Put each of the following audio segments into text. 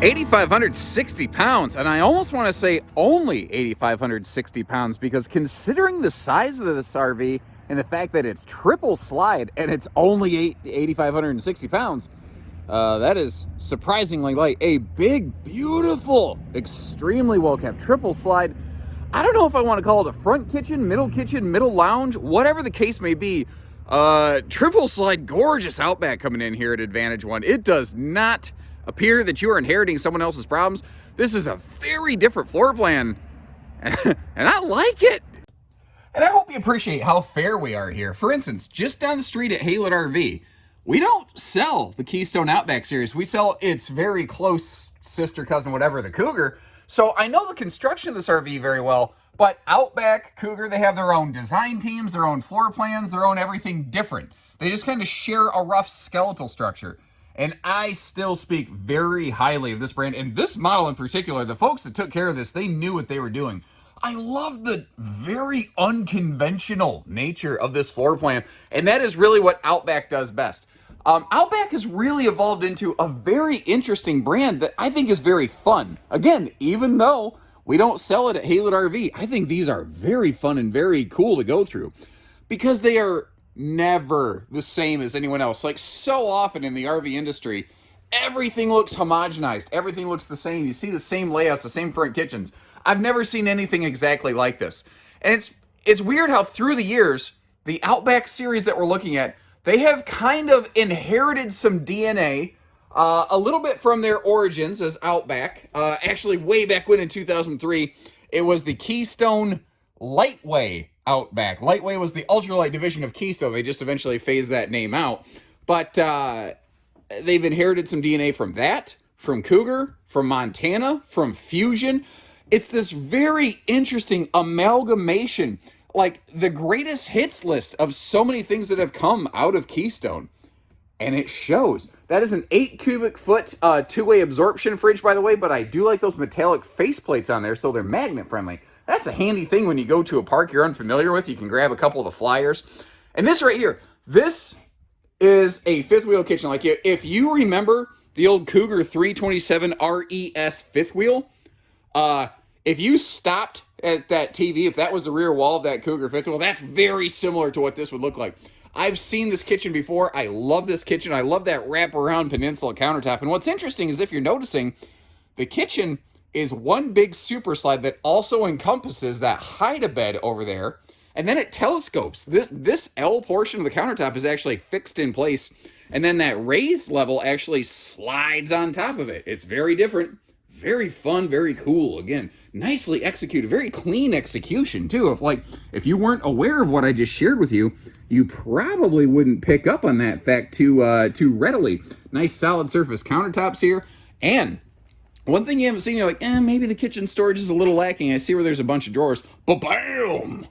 8,560 pounds, and I almost want to say only 8,560 pounds because considering the size of this RV and the fact that it's triple slide and it's only 8,560 pounds, that is surprisingly light. A big, beautiful, extremely well-kept triple slide. I don't know if I want to call it a front kitchen, middle lounge, whatever the case may be. Triple slide, gorgeous Outback coming in here at Advantage One. It does not appear that you are inheriting someone else's problems. This is a very different floor plan, and I like it. And I hope you appreciate how fair we are here. For instance, just down the street at Haylet RV, we don't sell the Keystone Outback series. We sell its very close sister, cousin, whatever, the Cougar. So I know the construction of this RV very well, but Outback, Cougar, they have their own design teams, their own floor plans, their own everything different. They just kind of share a rough skeletal structure. And I still speak very highly of this brand. And this model in particular, the folks that took care of this, they knew what they were doing. I love the very unconventional nature of this floor plan. And that is really what Outback does best. Outback has really evolved into a very interesting brand that I think is very fun. Again, even though we don't sell it at Haylet RV, I think these are very fun and very cool to go through because they are never the same as anyone else. Like so often in the RV industry, everything looks homogenized. Everything looks the same. You see the same layouts, the same front kitchens. I've never seen anything exactly like this. And it's weird how through the years, the Outback series that we're looking at, they have kind of inherited some DNA, a little bit from their origins as Outback. Actually, way back when in 2003, it was the Keystone Lightway Outback. Lightway was the ultralight division of Keystone. They just eventually phased that name out. But they've inherited some DNA from that, from Cougar, from Montana, from Fusion. It's this very interesting amalgamation, like the greatest hits list of so many things that have come out of Keystone. And it shows. That is an 8 cubic foot two-way absorption fridge, by the way, but I do like those metallic faceplates on there so they're magnet friendly. That's a handy thing when you go to a park you're unfamiliar with. You can grab a couple of the flyers. And this right here, this is a fifth wheel kitchen. Like if you remember the old Cougar 327 RES fifth wheel, if you stopped at that TV, if that was the rear wall of that Cougar fifth wheel, that's very similar to what this would look like. I've seen this kitchen before. I love this kitchen. I love that wraparound peninsula countertop. And what's interesting is if you're noticing, the kitchen is one big super slide that also encompasses that hide-a-bed over there. And then it telescopes. This L portion of the countertop is actually fixed in place. And then that raised level actually slides on top of it. It's very different, very fun, very cool. Again, nicely executed, very clean execution too. If you weren't aware of what I just shared with you, you probably wouldn't pick up on that fact too readily. Nice solid surface countertops here. And one thing you haven't seen, you're like, maybe the kitchen storage is a little lacking. I see where there's a bunch of drawers. But bam!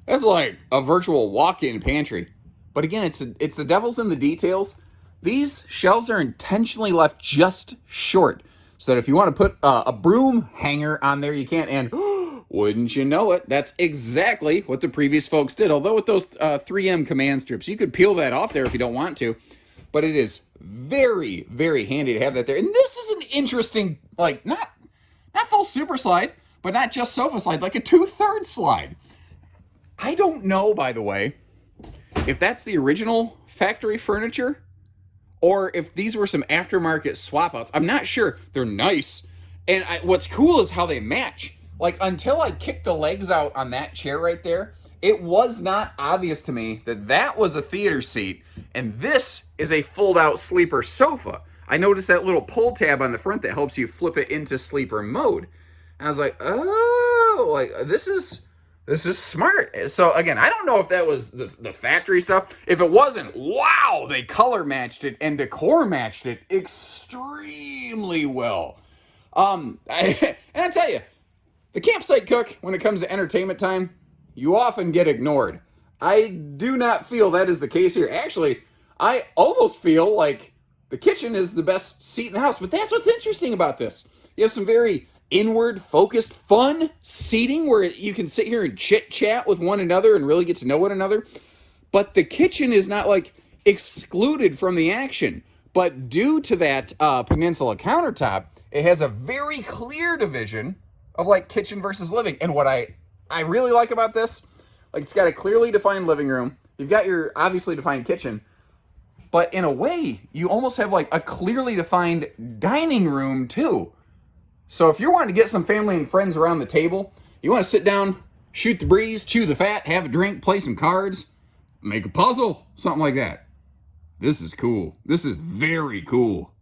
That's like a virtual walk-in pantry. But again, it's the devil's in the details. These shelves are intentionally left just short so that if you want to put a broom hanger on there, you can't. And wouldn't you know it, that's exactly what the previous folks did. Although with those 3M command strips, you could peel that off there if you don't want to. But it is very, very handy to have that there. And this is an interesting, like, not full super slide, but not just sofa slide, like a 2/3 slide. I don't know, by the way, if that's the original factory furniture or if these were some aftermarket swap outs. I'm not sure. They're nice. And what's cool is how they match. Like, until I kicked the legs out on that chair right there, it was not obvious to me that that was a theater seat and this is a fold-out sleeper sofa. I noticed that little pull tab on the front that helps you flip it into sleeper mode. And I was like, oh, like this is smart. So again, I don't know if that was the factory stuff. If it wasn't, wow, they color matched it and decor matched it extremely well. And I tell you, the campsite cook, when it comes to entertainment time, you often get ignored. I do not feel that is the case here. Actually, I almost feel like the kitchen is the best seat in the house. But that's what's interesting about this. You have some very inward focused fun seating where you can sit here and chit chat with one another and really get to know one another. But the kitchen is not like excluded from the action. But due to that peninsula countertop, it has a very clear division of like kitchen versus living. And what I really like about this, like it's got a clearly defined living room. You've got your obviously defined kitchen, but in a way, you almost have like a clearly defined dining room too. So if you're wanting to get some family and friends around the table, you want to sit down, shoot the breeze, chew the fat, have a drink, play some cards, make a puzzle, something like that. This is cool. This is very cool.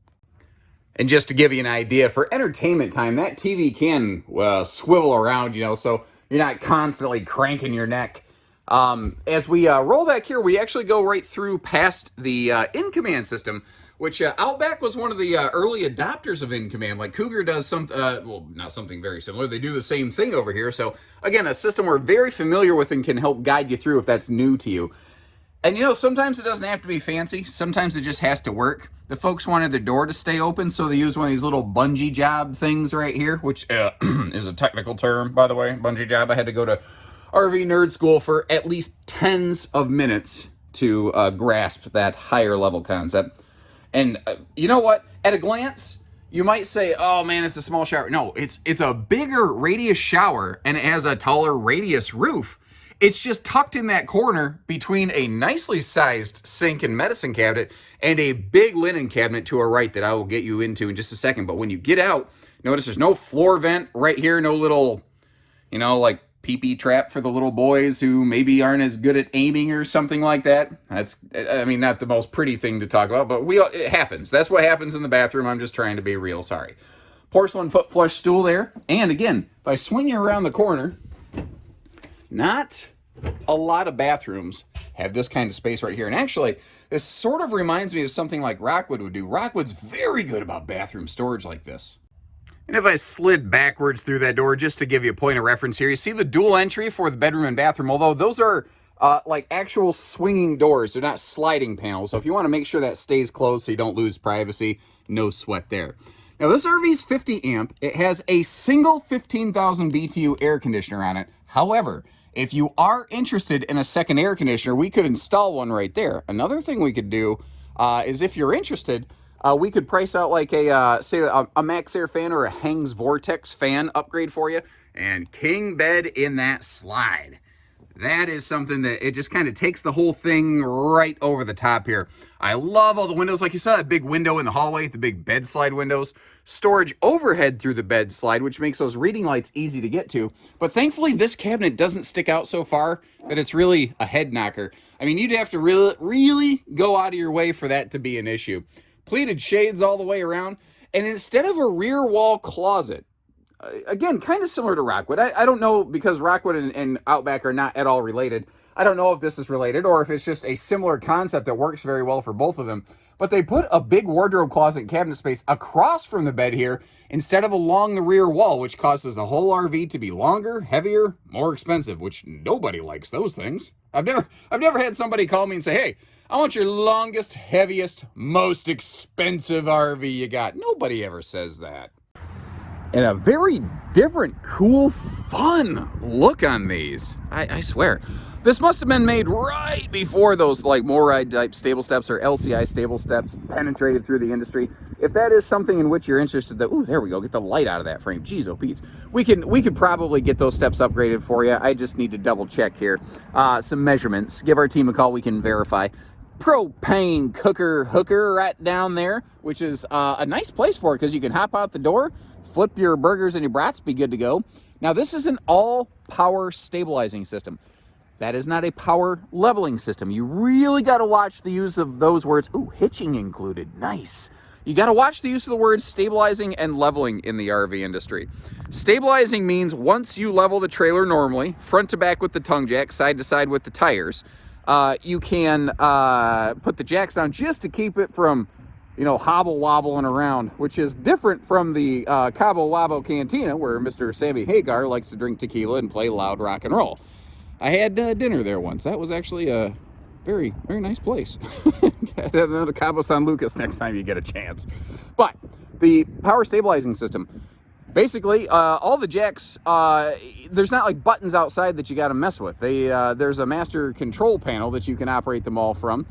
And just to give you an idea, for entertainment time, that TV can swivel around, so you're not constantly cranking your neck. As we roll back here, we actually go right through past the in-command system, which Outback was one of the early adopters of in-command. Like Cougar does well, not something very similar. They do the same thing over here. So again, a system we're very familiar with and can help guide you through if that's new to you. And sometimes it doesn't have to be fancy. Sometimes it just has to work. The folks wanted the door to stay open, so they used one of these little bungee job things right here, which is a technical term, by the way, bungee job. I had to go to RV nerd school for at least tens of minutes to grasp that higher level concept. And you know what? At a glance, you might say, oh man, it's a small shower. No, it's a bigger radius shower, and it has a taller radius roof. It's just tucked in that corner between a nicely sized sink and medicine cabinet and a big linen cabinet to our right that I will get you into in just a second. But when you get out, notice there's no floor vent right here, no little, like pee-pee trap for the little boys who maybe aren't as good at aiming or something like that. That's, not the most pretty thing to talk about, but it happens. That's what happens in the bathroom. I'm just trying to be real. Sorry. Porcelain foot flush stool there. And again, if I swing you around the corner, not a lot of bathrooms have this kind of space right here. And actually, this sort of reminds me of something like Rockwood would do. Rockwood's very good about bathroom storage like this. And if I slid backwards through that door, just to give you a point of reference here, you see the dual entry for the bedroom and bathroom, although those are like actual swinging doors. They're not sliding panels. So if you want to make sure that stays closed so you don't lose privacy, no sweat there. Now this RV's 50 amp. It has a single 15,000 BTU air conditioner on it. However, if you are interested in a second air conditioner, we could install one right there. Another thing we could do is if you're interested, we could price out like say a Max Air fan or a Hangs Vortex fan upgrade for you, and king bed in that slide. That is something that it just kind of takes the whole thing right over the top here. I love all the windows. Like you saw that big window in the hallway, the big bed slide windows. Storage overhead through the bed slide, which makes those reading lights easy to get to. But thankfully, this cabinet doesn't stick out so far that it's really a head knocker. I mean, you'd have to really go out of your way for that to be an issue. Pleated shades all the way around. And instead of a rear wall closet, again, kind of similar to Rockwood. I don't know, because Rockwood and Outback are not at all related. I don't know if this is related or if it's just a similar concept that works very well for both of them. But they put a big wardrobe closet and cabinet space across from the bed here instead of along the rear wall, which causes the whole RV to be longer, heavier, more expensive, which nobody likes those things. I've never had somebody call me and say, hey, I want your longest, heaviest, most expensive RV you got. Nobody ever says that. And a very different, cool, fun look on these. I swear. This must have been made right before those like MORryde type stable steps or LCI stable steps penetrated through the industry. If that is something in which you're interested, ooh, there we go. Get the light out of that frame. Jeez, oh, Pete. We could probably get those steps upgraded for you. I just need to double check here. Some measurements. Give our team a call. We can verify. Propane cooker hooker right down there, which is a nice place for it because you can hop out the door, flip your burgers and your brats, be good to go. Now, this is an all-power stabilizing system. That is not a power leveling system. You really got to watch the use of those words. Ooh, hitching included. Nice. You got to watch the use of the words stabilizing and leveling in the RV industry. Stabilizing means once you level the trailer normally, front to back with the tongue jack, side to side with the tires, you can put the jacks down just to keep it from, hobble wobbling around, which is different from the Cabo Wabo Cantina, where Mr. Sammy Hagar likes to drink tequila and play loud rock and roll. I had dinner there once. That was actually a very, very nice place. Go to Cabo San Lucas next time you get a chance. But the power stabilizing system, basically, all the jacks, there's not like buttons outside that you got to mess with. There's a master control panel that you can operate them all from.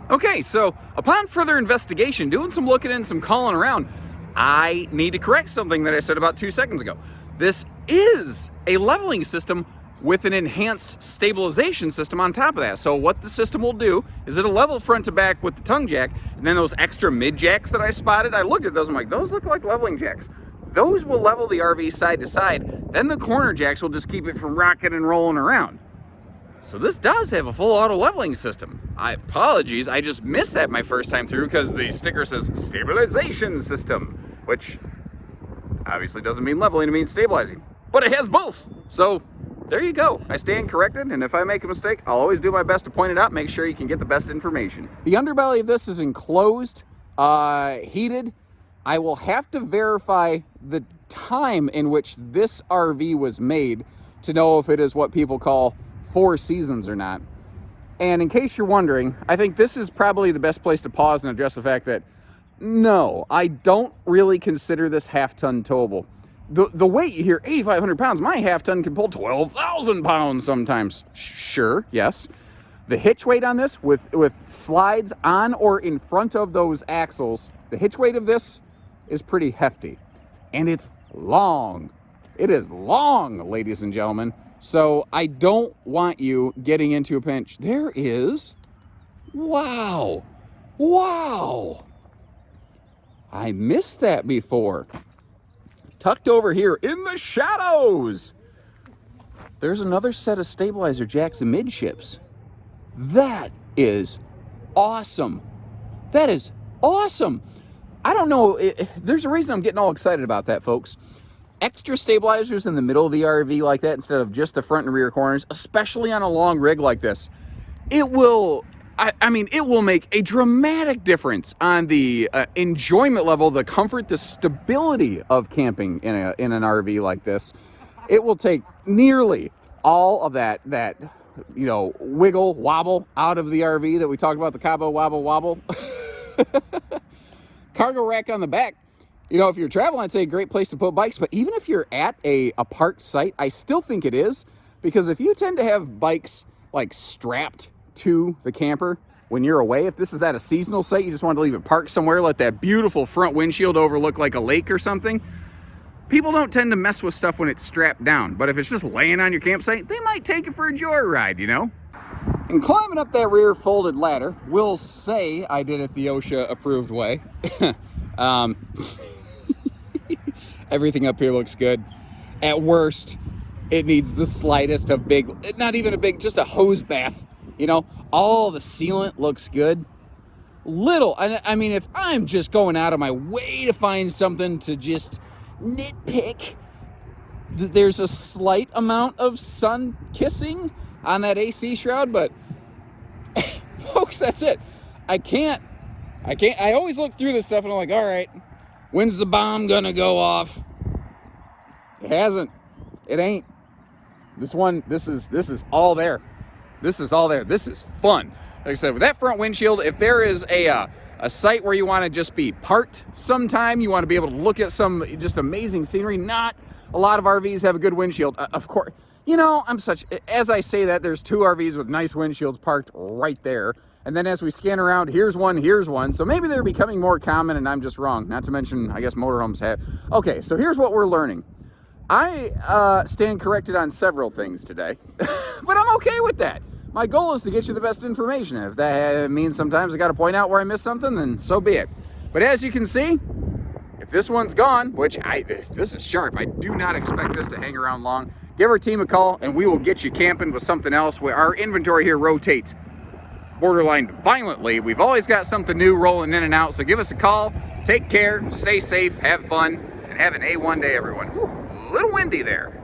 Okay, so upon further investigation, doing some looking and some calling around, I need to correct something that I said about 2 seconds ago. This is a leveling system with an enhanced stabilization system on top of that. So what the system will do is it'll level front to back with the tongue jack, and then those extra mid jacks that I spotted, I looked at those, I'm like, those look like leveling jacks. Those will level the RV side to side. Then the corner jacks will just keep it from rocking and rolling around. So this does have a full auto leveling system. Apologies, I just missed that my first time through because the sticker says stabilization system, which obviously doesn't mean leveling, it means stabilizing. But it has both. So there you go. I stand corrected, and if I make a mistake, I'll always do my best to point it out, make sure you can get the best information. The underbelly of this is enclosed, heated. I will have to verify the time in which this RV was made to know if it is what people call 4 seasons or not. And in case you're wondering, I think this is probably the best place to pause and address the fact that no, I don't really consider this half-ton towable. The weight you hear, 8,500 pounds, my half-ton can pull 12,000 pounds sometimes. Sure, yes. The hitch weight on this, with slides on or in front of those axles, the hitch weight of this is pretty hefty. And it's long. It is long, ladies and gentlemen. So I don't want you getting into a pinch. There is, wow, I missed that before. Tucked over here in the shadows, there's another set of stabilizer jacks and midships. That is awesome. That is awesome. I don't know, there's a reason I'm getting all excited about that, folks. Extra stabilizers in the middle of the RV like that instead of just the front and rear corners, especially on a long rig like this, it will, it will make a dramatic difference on the enjoyment level, the comfort, the stability of camping in an RV like this. It will take nearly all of that wiggle, wobble out of the RV that we talked about, the Cabo wobble. Cargo rack on the back. If you're traveling, I'd say a great place to put bikes, but even if you're at a parked site, I still think it is, because if you tend to have bikes like strapped to the camper when you're away, if this is at a seasonal site, you just want to leave it parked somewhere, let that beautiful front windshield overlook like a lake or something, people don't tend to mess with stuff when it's strapped down, but if it's just laying on your campsite, they might take it for a joyride, And climbing up that rear folded ladder, we'll say I did it the OSHA approved way. Everything up here looks good. At worst, it needs the slightest of not even a big, just a hose bath. All the sealant looks good. If I'm just going out of my way to find something to just nitpick, there's a slight amount of sun kissing on that AC shroud, but folks, that's it. I always look through this stuff and I'm like, all right, when's the bomb gonna go off? It hasn't. It ain't. This is all there. This is all there. This is fun. Like I said, with that front windshield, if there is a site where you want to just be parked sometime, you want to be able to look at some just amazing scenery. Not a lot of RVs have a good windshield. Of course, as I say that, there's 2 RVs with nice windshields parked right there. And then as we scan around, here's one. So maybe they're becoming more common and I'm just wrong. Not to mention, I guess motorhomes have. Okay, so here's what we're learning. I stand corrected on several things today, but I'm okay with that. My goal is to get you the best information. If that means sometimes I got to point out where I missed something, then so be it. But as you can see, if this one's gone, if this is sharp, I do not expect this to hang around long. Give our team a call and we will get you camping with something else. Our inventory here rotates borderline violently. We've always got something new rolling in and out, so give us a call. Take care, stay safe, have fun, and have an A1 day, everyone. Whew, a little windy there.